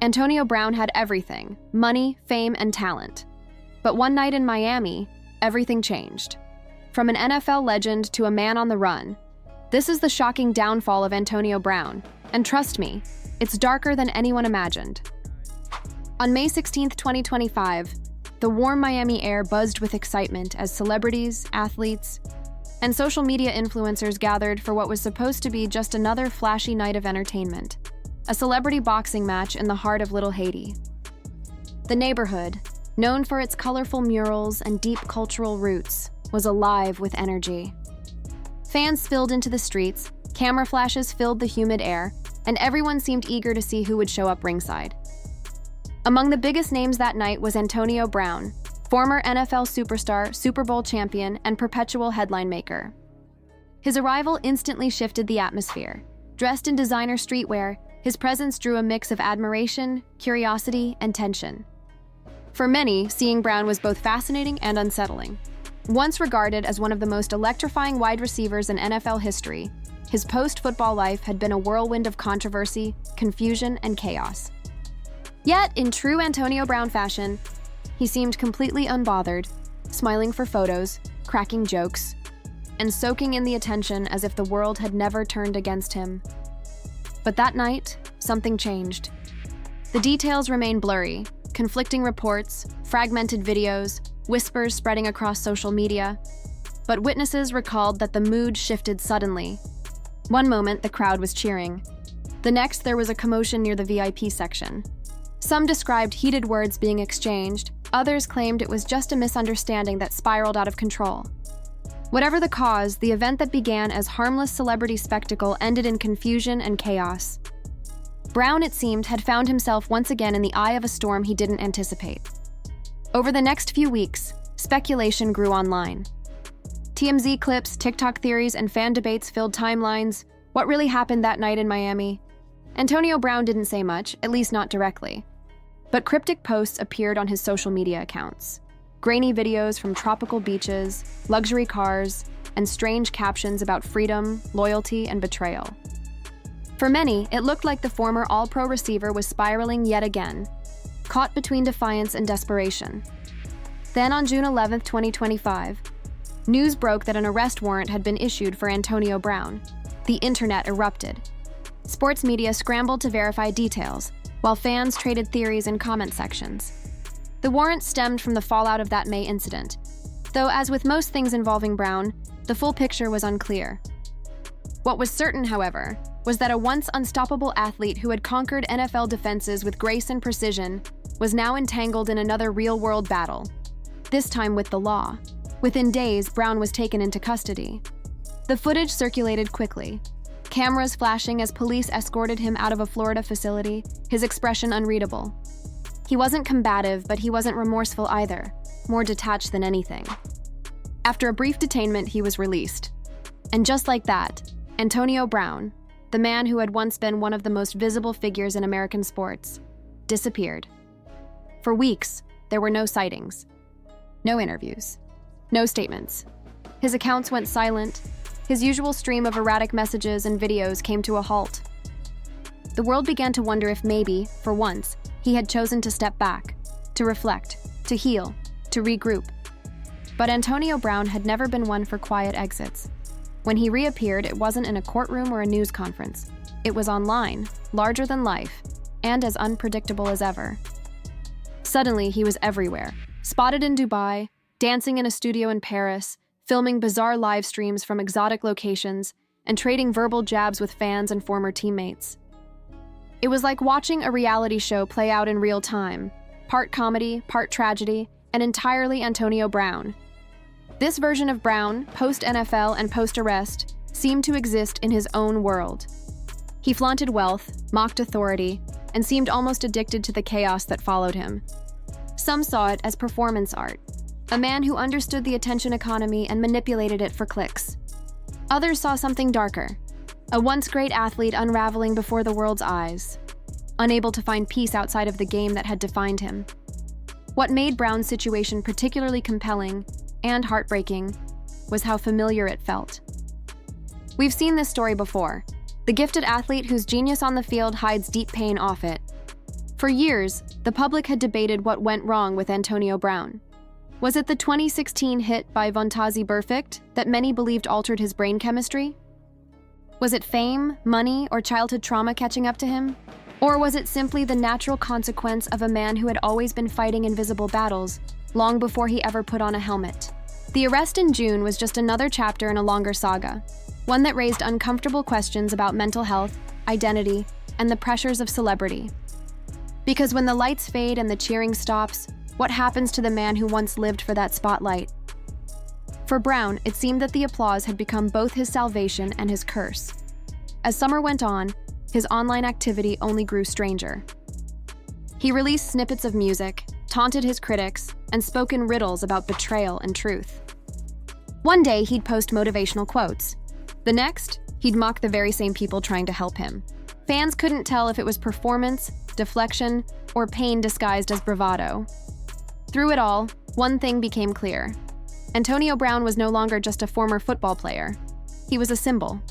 Antonio Brown had everything: money, fame, and talent. But one night in Miami, everything changed. From an NFL legend to a man on the run, this is the shocking downfall of Antonio Brown. And trust me, it's darker than anyone imagined. On May 16, 2025, the warm Miami air buzzed with excitement as celebrities, athletes, and social media influencers gathered for what was supposed to be just another flashy night of entertainment, a celebrity boxing match in the heart of Little Haiti. The neighborhood, known for its colorful murals and deep cultural roots, was alive with energy. Fans spilled into the streets, camera flashes filled the humid air, and everyone seemed eager to see who would show up ringside. Among the biggest names that night was Antonio Brown, former NFL superstar, Super Bowl champion, and perpetual headline maker. His arrival instantly shifted the atmosphere. Dressed in designer streetwear, his presence drew a mix of admiration, curiosity, and tension. For many, seeing Brown was both fascinating and unsettling. Once regarded as one of the most electrifying wide receivers in NFL history, his post-football life had been a whirlwind of controversy, confusion, and chaos. Yet, in true Antonio Brown fashion, he seemed completely unbothered, smiling for photos, cracking jokes, and soaking in the attention as if the world had never turned against him. But that night, something changed. The details remain blurry: conflicting reports, fragmented videos, whispers spreading across social media. But witnesses recalled that the mood shifted suddenly. One moment, the crowd was cheering. The next, there was a commotion near the VIP section. Some described heated words being exchanged, others claimed it was just a misunderstanding that spiraled out of control. Whatever the cause, the event that began as harmless celebrity spectacle ended in confusion and chaos. Brown, it seemed, had found himself once again in the eye of a storm he didn't anticipate. Over the next few weeks, speculation grew online. TMZ clips, TikTok theories, and fan debates filled timelines. What really happened that night in Miami? Antonio Brown didn't say much, at least not directly. But cryptic posts appeared on his social media accounts. Grainy videos from tropical beaches, luxury cars, and strange captions about freedom, loyalty, and betrayal. For many, it looked like the former All-Pro receiver was spiraling yet again, caught between defiance and desperation. Then on June 11, 2025, news broke that an arrest warrant had been issued for Antonio Brown. The internet erupted. Sports media scrambled to verify details, while fans traded theories in comment sections. The warrant stemmed from the fallout of that May incident, though as with most things involving Brown, the full picture was unclear. What was certain, however, was that a once unstoppable athlete who had conquered NFL defenses with grace and precision was now entangled in another real-world battle, this time with the law. Within days, Brown was taken into custody. The footage circulated quickly, cameras flashing as police escorted him out of a Florida facility, his expression unreadable. He wasn't combative, but he wasn't remorseful either, more detached than anything. After a brief detainment, he was released. And just like that, Antonio Brown, the man who had once been one of the most visible figures in American sports, disappeared. For weeks, there were no sightings, no interviews, no statements. His accounts went silent. His usual stream of erratic messages and videos came to a halt. The world began to wonder if maybe, for once, he had chosen to step back, to reflect, to heal, to regroup. But Antonio Brown had never been one for quiet exits. When he reappeared, it wasn't in a courtroom or a news conference. It was online, larger than life, and as unpredictable as ever. Suddenly, he was everywhere, spotted in Dubai, dancing in a studio in Paris, filming bizarre live streams from exotic locations, and trading verbal jabs with fans and former teammates. It was like watching a reality show play out in real time, part comedy, part tragedy, and entirely Antonio Brown. This version of Brown, post-NFL and post-arrest, seemed to exist in his own world. He flaunted wealth, mocked authority, and seemed almost addicted to the chaos that followed him. Some saw it as performance art, a man who understood the attention economy and manipulated it for clicks. Others saw something darker, a once great athlete unraveling before the world's eyes, unable to find peace outside of the game that had defined him. What made Brown's situation particularly compelling and heartbreaking was how familiar it felt. We've seen this story before, the gifted athlete whose genius on the field hides deep pain off it. For years, the public had debated what went wrong with Antonio Brown. Was it the 2016 hit by Vontaze Burfict that many believed altered his brain chemistry? Was it fame, money, or childhood trauma catching up to him? Or was it simply the natural consequence of a man who had always been fighting invisible battles, long before he ever put on a helmet? The arrest in June was just another chapter in a longer saga, one that raised uncomfortable questions about mental health, identity, and the pressures of celebrity. Because when the lights fade and the cheering stops, what happens to the man who once lived for that spotlight? For Brown, it seemed that the applause had become both his salvation and his curse. As summer went on, his online activity only grew stranger. He released snippets of music, taunted his critics, and spoke in riddles about betrayal and truth. One day, he'd post motivational quotes. The next, he'd mock the very same people trying to help him. Fans couldn't tell if it was performance, deflection, or pain disguised as bravado. Through it all, one thing became clear. Antonio Brown was no longer just a former football player. He was a symbol.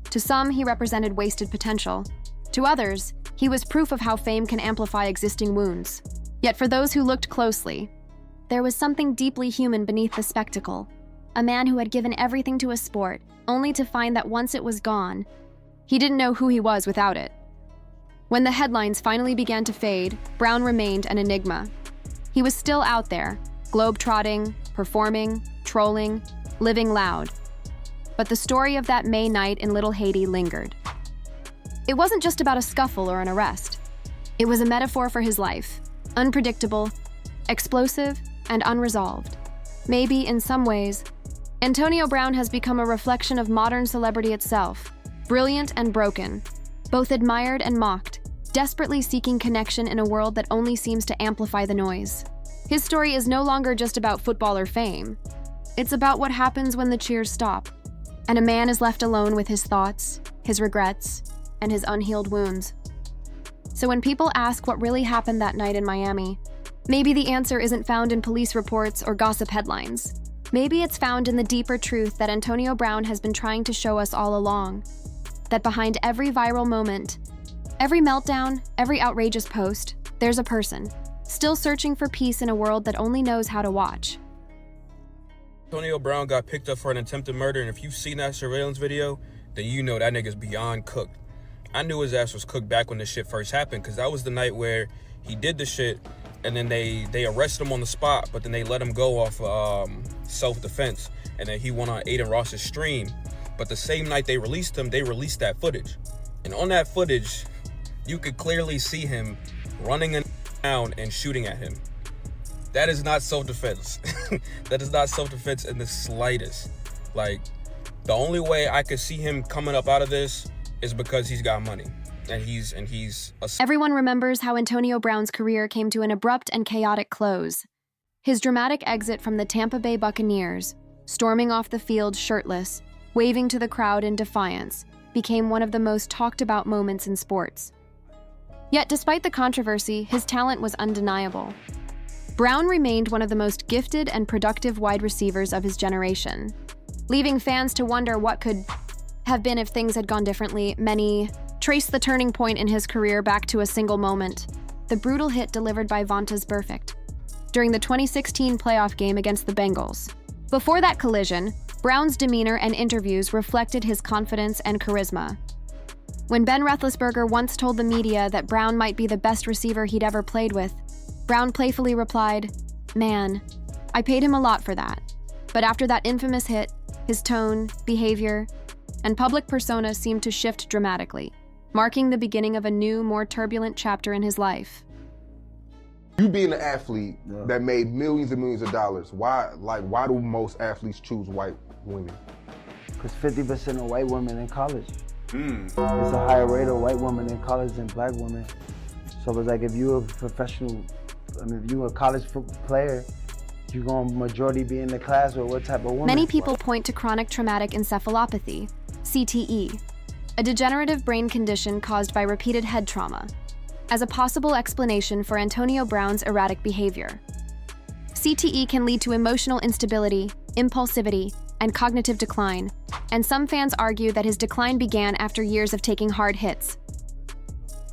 To some, he represented wasted potential. To others, he was proof of how fame can amplify existing wounds. Yet for those who looked closely, there was something deeply human beneath the spectacle. A man who had given everything to a sport, only to find that once it was gone, he didn't know who he was without it. When the headlines finally began to fade, Brown remained an enigma. He was still out there, globe-trotting, performing, trolling, living loud. But the story of that May night in Little Haiti lingered. It wasn't just about a scuffle or an arrest. It was a metaphor for his life, unpredictable, explosive, and unresolved. Maybe, in some ways, Antonio Brown has become a reflection of modern celebrity itself, brilliant and broken, both admired and mocked, desperately seeking connection in a world that only seems to amplify the noise. His story is no longer just about football or fame. It's about what happens when the cheers stop, and a man is left alone with his thoughts, his regrets, and his unhealed wounds. So when people ask what really happened that night in Miami, maybe the answer isn't found in police reports or gossip headlines. Maybe it's found in the deeper truth that Antonio Brown has been trying to show us all along. That behind every viral moment, every meltdown, every outrageous post, there's a person, still searching for peace in a world that only knows how to watch. Antonio Brown got picked up for an attempted murder, and if you've seen that surveillance video, then you know that nigga's beyond cooked. I knew his ass was cooked back when this shit first happened, because that was the night where he did the shit, and then they arrested him on the spot, but then they let him go off self-defense, and then he went on Aiden Ross's stream. But the same night they released him, they released that footage. And on that footage, you could clearly see him running down and shooting at him. That is not self-defense. That is not self-defense in the slightest. Like, the only way I could see him coming up out of this is because he's got money. And he's Everyone remembers how Antonio Brown's career came to an abrupt and chaotic close. His dramatic exit from the Tampa Bay Buccaneers, storming off the field shirtless, waving to the crowd in defiance, became one of the most talked about moments in sports. Yet despite the controversy, his talent was undeniable. Brown remained one of the most gifted and productive wide receivers of his generation. Leaving fans to wonder what could have been if things had gone differently, many trace the turning point in his career back to a single moment, the brutal hit delivered by Vontaze Burfict during the 2016 playoff game against the Bengals. Before that collision, Brown's demeanor and interviews reflected his confidence and charisma. When Ben Roethlisberger once told the media that Brown might be the best receiver he'd ever played with, Brown playfully replied, "Man, I paid him a lot for that." But after that infamous hit, his tone, behavior, and public persona seemed to shift dramatically, marking the beginning of a new, more turbulent chapter in his life. You being an athlete that made millions and millions of dollars, why do most athletes choose white women? Because 50% of white women in college. There's a higher rate of white women in college than black women. So it's like if you're a professional, if you're a college player, you're going to majority be in the class with what type of woman? Many people point to chronic traumatic encephalopathy, CTE, a degenerative brain condition caused by repeated head trauma, as a possible explanation for Antonio Brown's erratic behavior. CTE can lead to emotional instability, impulsivity, and cognitive decline, and some fans argue that his decline began after years of taking hard hits.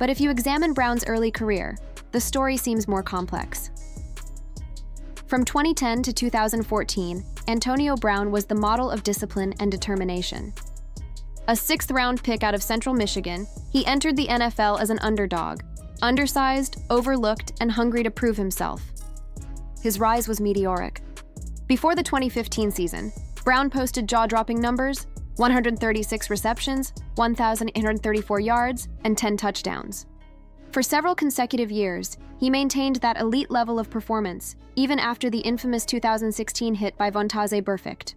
But if you examine Brown's early career, the story seems more complex. From 2010 to 2014, Antonio Brown was the model of discipline and determination. A sixth-round pick out of Central Michigan, he entered the NFL as an underdog, undersized, overlooked, and hungry to prove himself. His rise was meteoric. Before the 2015 season, Brown posted jaw-dropping numbers: 136 receptions, 1,834 yards, and 10 touchdowns. For several consecutive years, he maintained that elite level of performance, even after the infamous 2016 hit by Vontaze Burfict.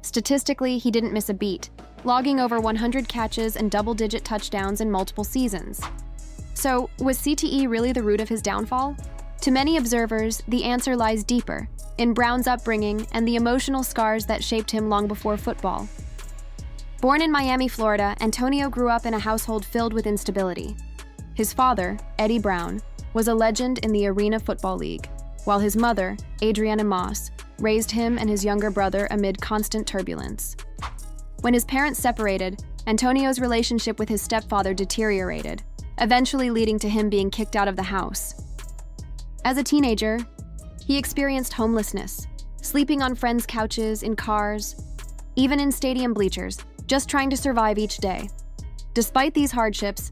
Statistically, he didn't miss a beat, logging over 100 catches and double-digit touchdowns in multiple seasons. So, was CTE really the root of his downfall? To many observers, the answer lies deeper, in Brown's upbringing and the emotional scars that shaped him long before football. Born in Miami, Florida, Antonio grew up in a household filled with instability. His father, Eddie Brown, was a legend in the Arena Football League, while his mother, Adriana Moss, raised him and his younger brother amid constant turbulence. When his parents separated, Antonio's relationship with his stepfather deteriorated, eventually leading to him being kicked out of the house. As a teenager, he experienced homelessness, sleeping on friends' couches, in cars, even in stadium bleachers, just trying to survive each day. Despite these hardships,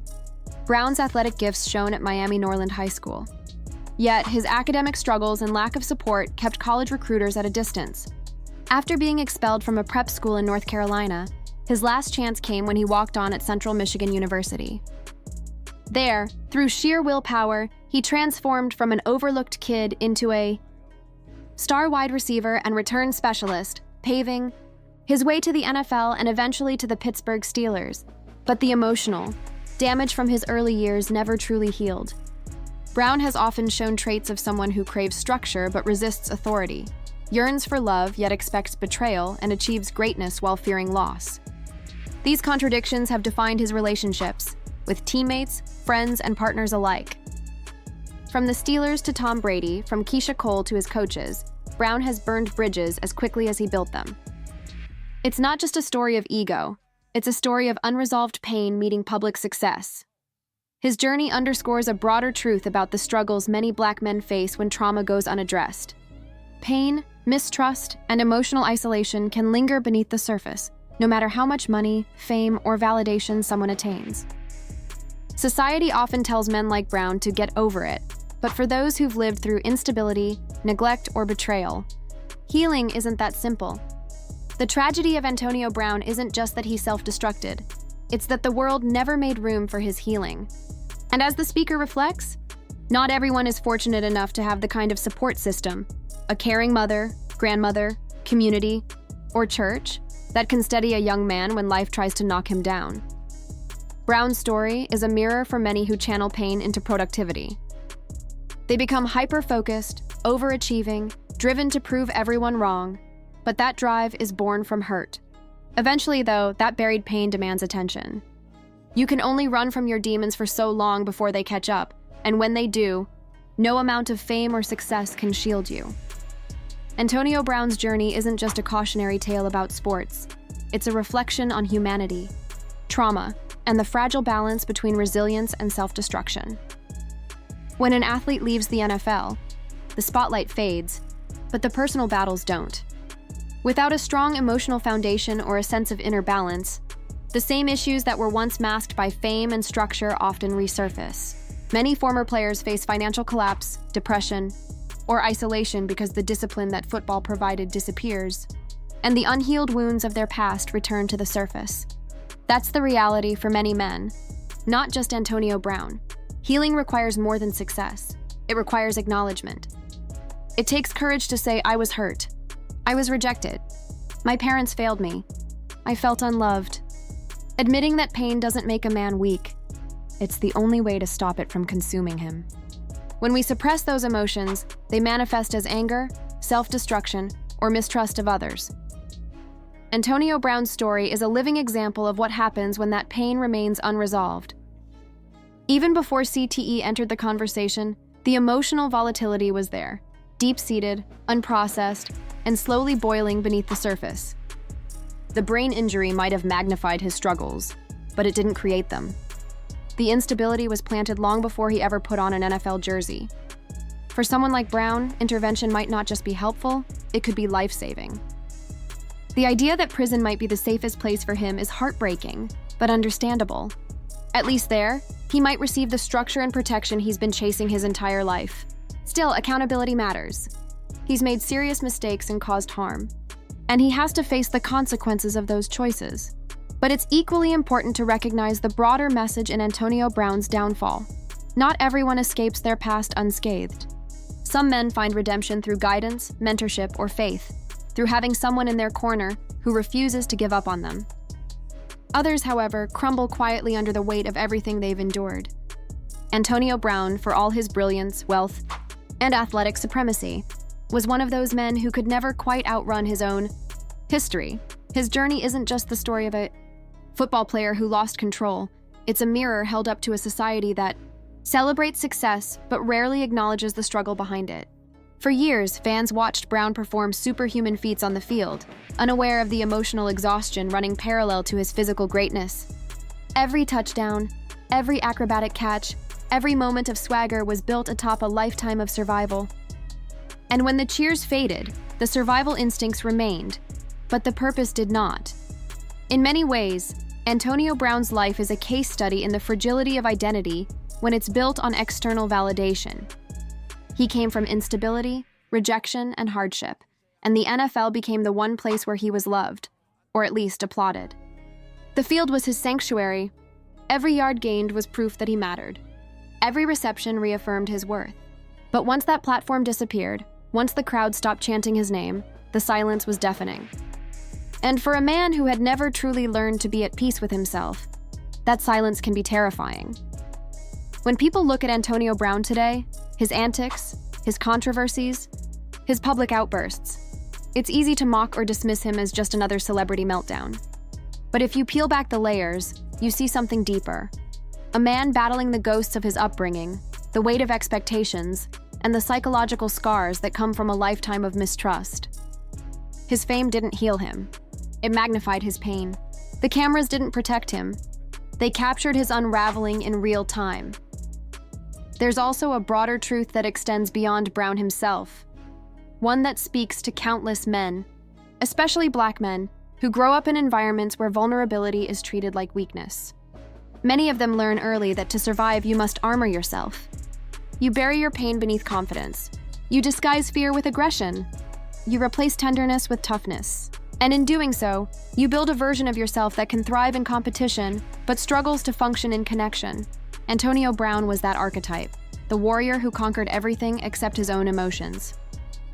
Brown's athletic gifts shone at Miami Norland High School. Yet, his academic struggles and lack of support kept college recruiters at a distance. After being expelled from a prep school in North Carolina, his last chance came when he walked on at Central Michigan University. There, through sheer willpower, he transformed from an overlooked kid into a star wide receiver and return specialist, paving his way to the NFL and eventually to the Pittsburgh Steelers. But the emotional damage from his early years never truly healed. Brown has often shown traits of someone who craves structure but resists authority, yearns for love yet expects betrayal, and achieves greatness while fearing loss. These contradictions have defined his relationships with teammates, friends, and partners alike. From the Steelers to Tom Brady, from Keisha Cole to his coaches, Brown has burned bridges as quickly as he built them. It's not just a story of ego, it's a story of unresolved pain meeting public success. His journey underscores a broader truth about the struggles many Black men face when trauma goes unaddressed. Pain, mistrust, and emotional isolation can linger beneath the surface, no matter how much money, fame, or validation someone attains. Society often tells men like Brown to get over it, but for those who've lived through instability, neglect, or betrayal, healing isn't that simple. The tragedy of Antonio Brown isn't just that he self-destructed, it's that the world never made room for his healing. And as the speaker reflects, not everyone is fortunate enough to have the kind of support system, a caring mother, grandmother, community, or church that can steady a young man when life tries to knock him down. Brown's story is a mirror for many who channel pain into productivity. They become hyper-focused, overachieving, driven to prove everyone wrong, but that drive is born from hurt. Eventually, though, that buried pain demands attention. You can only run from your demons for so long before they catch up, and when they do, no amount of fame or success can shield you. Antonio Brown's journey isn't just a cautionary tale about sports. It's a reflection on humanity, trauma, and the fragile balance between resilience and self-destruction. When an athlete leaves the NFL, the spotlight fades, but the personal battles don't. Without a strong emotional foundation or a sense of inner balance, the same issues that were once masked by fame and structure often resurface. Many former players face financial collapse, depression, or isolation because the discipline that football provided disappears, and the unhealed wounds of their past return to the surface. That's the reality for many men, not just Antonio Brown. Healing requires more than success. It requires acknowledgement. It takes courage to say, I was hurt. I was rejected. My parents failed me. I felt unloved. Admitting that pain doesn't make a man weak. It's the only way to stop it from consuming him. When we suppress those emotions, they manifest as anger, self-destruction, or mistrust of others. Antonio Brown's story is a living example of what happens when that pain remains unresolved. Even before CTE entered the conversation, the emotional volatility was there, deep-seated, unprocessed, and slowly boiling beneath the surface. The brain injury might have magnified his struggles, but it didn't create them. the instability was planted long before he ever put on an NFL jersey. For someone like Brown, intervention might not just be helpful, it could be life-saving. The idea that prison might be the safest place for him is heartbreaking, but understandable. At least there, he might receive the structure and protection he's been chasing his entire life. Still, accountability matters. He's made serious mistakes and caused harm, and he has to face the consequences of those choices. But it's equally important to recognize the broader message in Antonio Brown's downfall. Not everyone escapes their past unscathed. Some men find redemption through guidance, mentorship, or faith, through having someone in their corner who refuses to give up on them. Others, however, crumble quietly under the weight of everything they've endured. Antonio Brown, for all his brilliance, wealth, and athletic supremacy, was one of those men who could never quite outrun his own history. His journey isn't just the story of a football player who lost control. It's a mirror held up to a society that celebrates success but rarely acknowledges the struggle behind it. For years, fans watched Brown perform superhuman feats on the field, unaware of the emotional exhaustion running parallel to his physical greatness. Every touchdown, every acrobatic catch, every moment of swagger was built atop a lifetime of survival. And when the cheers faded, the survival instincts remained, but the purpose did not. In many ways, Antonio Brown's life is a case study in the fragility of identity when it's built on external validation. He came from instability, rejection, and hardship, and the NFL became the one place where he was loved, or at least applauded. The field was his sanctuary. Every yard gained was proof that he mattered. Every reception reaffirmed his worth. But once that platform disappeared, once the crowd stopped chanting his name, the silence was deafening. And for a man who had never truly learned to be at peace with himself, that silence can be terrifying. When people look at Antonio Brown today, his antics, his controversies, his public outbursts, it's easy to mock or dismiss him as just another celebrity meltdown. But if you peel back the layers, you see something deeper. A man battling the ghosts of his upbringing, the weight of expectations, and the psychological scars that come from a lifetime of mistrust. His fame didn't heal him. It magnified his pain. The cameras didn't protect him. They captured his unraveling in real time. There's also a broader truth that extends beyond Brown himself, one that speaks to countless men, especially Black men, who grow up in environments where vulnerability is treated like weakness. Many of them learn early that to survive, you must armor yourself. You bury your pain beneath confidence. You disguise fear with aggression. You replace tenderness with toughness. And in doing so, you build a version of yourself that can thrive in competition, but struggles to function in connection. Antonio Brown was that archetype, the warrior who conquered everything except his own emotions.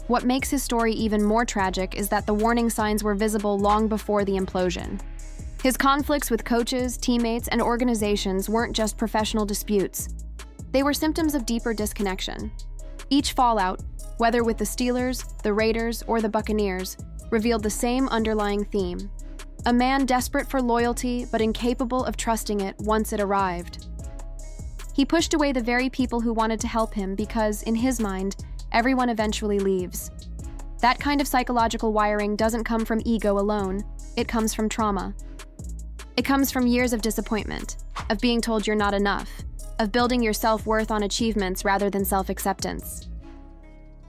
What makes his story even more tragic is that the warning signs were visible long before the implosion. His conflicts with coaches, teammates, and organizations weren't just professional disputes. They were symptoms of deeper disconnection. Each fallout, whether with the Steelers, the Raiders, or the Buccaneers, revealed the same underlying theme. A man desperate for loyalty but incapable of trusting it once it arrived. He pushed away the very people who wanted to help him because, in his mind, everyone eventually leaves. That kind of psychological wiring doesn't come from ego alone, it comes from trauma. It comes from years of disappointment, of being told you're not enough, of building your self-worth on achievements rather than self-acceptance.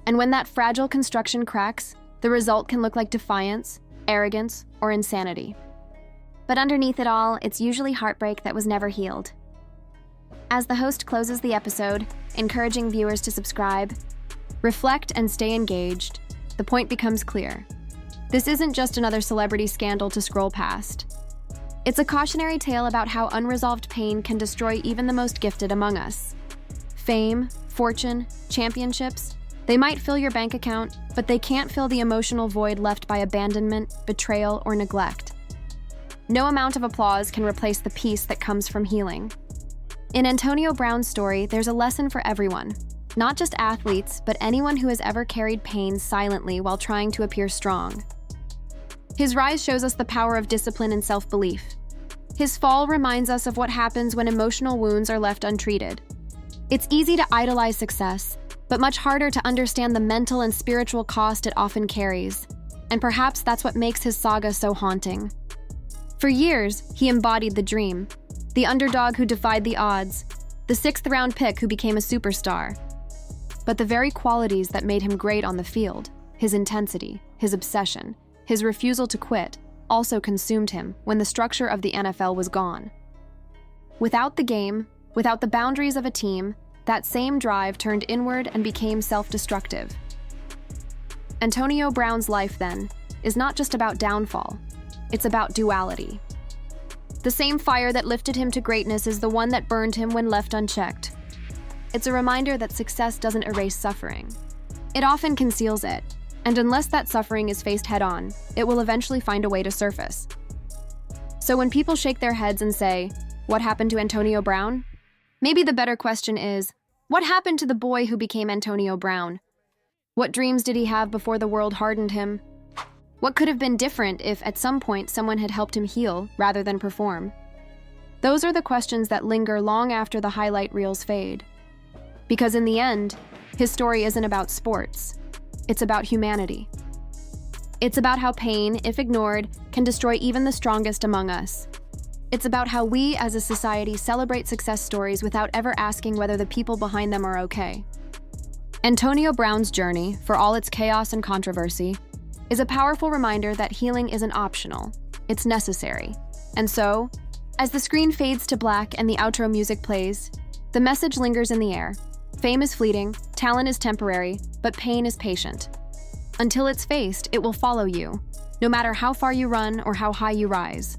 And when that fragile construction cracks, the result can look like defiance, arrogance, or insanity. But underneath it all, it's usually heartbreak that was never healed. As the host closes the episode, encouraging viewers to subscribe, reflect, and stay engaged, the point becomes clear. This isn't just another celebrity scandal to scroll past. It's a cautionary tale about how unresolved pain can destroy even the most gifted among us. Fame, fortune, championships, they might fill your bank account, but they can't fill the emotional void left by abandonment, betrayal, or neglect. No amount of applause can replace the peace that comes from healing. In Antonio Brown's story, there's a lesson for everyone, not just athletes, but anyone who has ever carried pain silently while trying to appear strong. His rise shows us the power of discipline and self-belief. His fall reminds us of what happens when emotional wounds are left untreated. It's easy to idolize success, but much harder to understand the mental and spiritual cost it often carries. And perhaps that's what makes his saga so haunting. For years, he embodied the dream the underdog who defied the odds, the sixth-round pick who became a superstar. But the very qualities that made him great on the field, his intensity, his obsession, his refusal to quit, also consumed him when the structure of the NFL was gone. Without the game, without the boundaries of a team, that same drive turned inward and became self-destructive. Antonio Brown's life, then, is not just about downfall. It's about duality. The same fire that lifted him to greatness is the one that burned him when left unchecked. It's a reminder that success doesn't erase suffering. It often conceals it, and unless that suffering is faced head-on, it will eventually find a way to surface. So when people shake their heads and say, "What happened to Antonio Brown?" maybe the better question is, what happened to the boy who became Antonio Brown? What dreams did he have before the world hardened him? What could have been different if at some point someone had helped him heal rather than perform? Those are the questions that linger long after the highlight reels fade. Because in the end, his story isn't about sports. It's about humanity. It's about how pain, if ignored, can destroy even the strongest among us. It's about how we as a society celebrate success stories without ever asking whether the people behind them are okay. Antonio Brown's journey, for all its chaos and controversy, is a powerful reminder that healing isn't optional, it's necessary. And so, as the screen fades to black and the outro music plays, the message lingers in the air. Fame is fleeting, talent is temporary, but pain is patient. Until it's faced, it will follow you, no matter how far you run or how high you rise.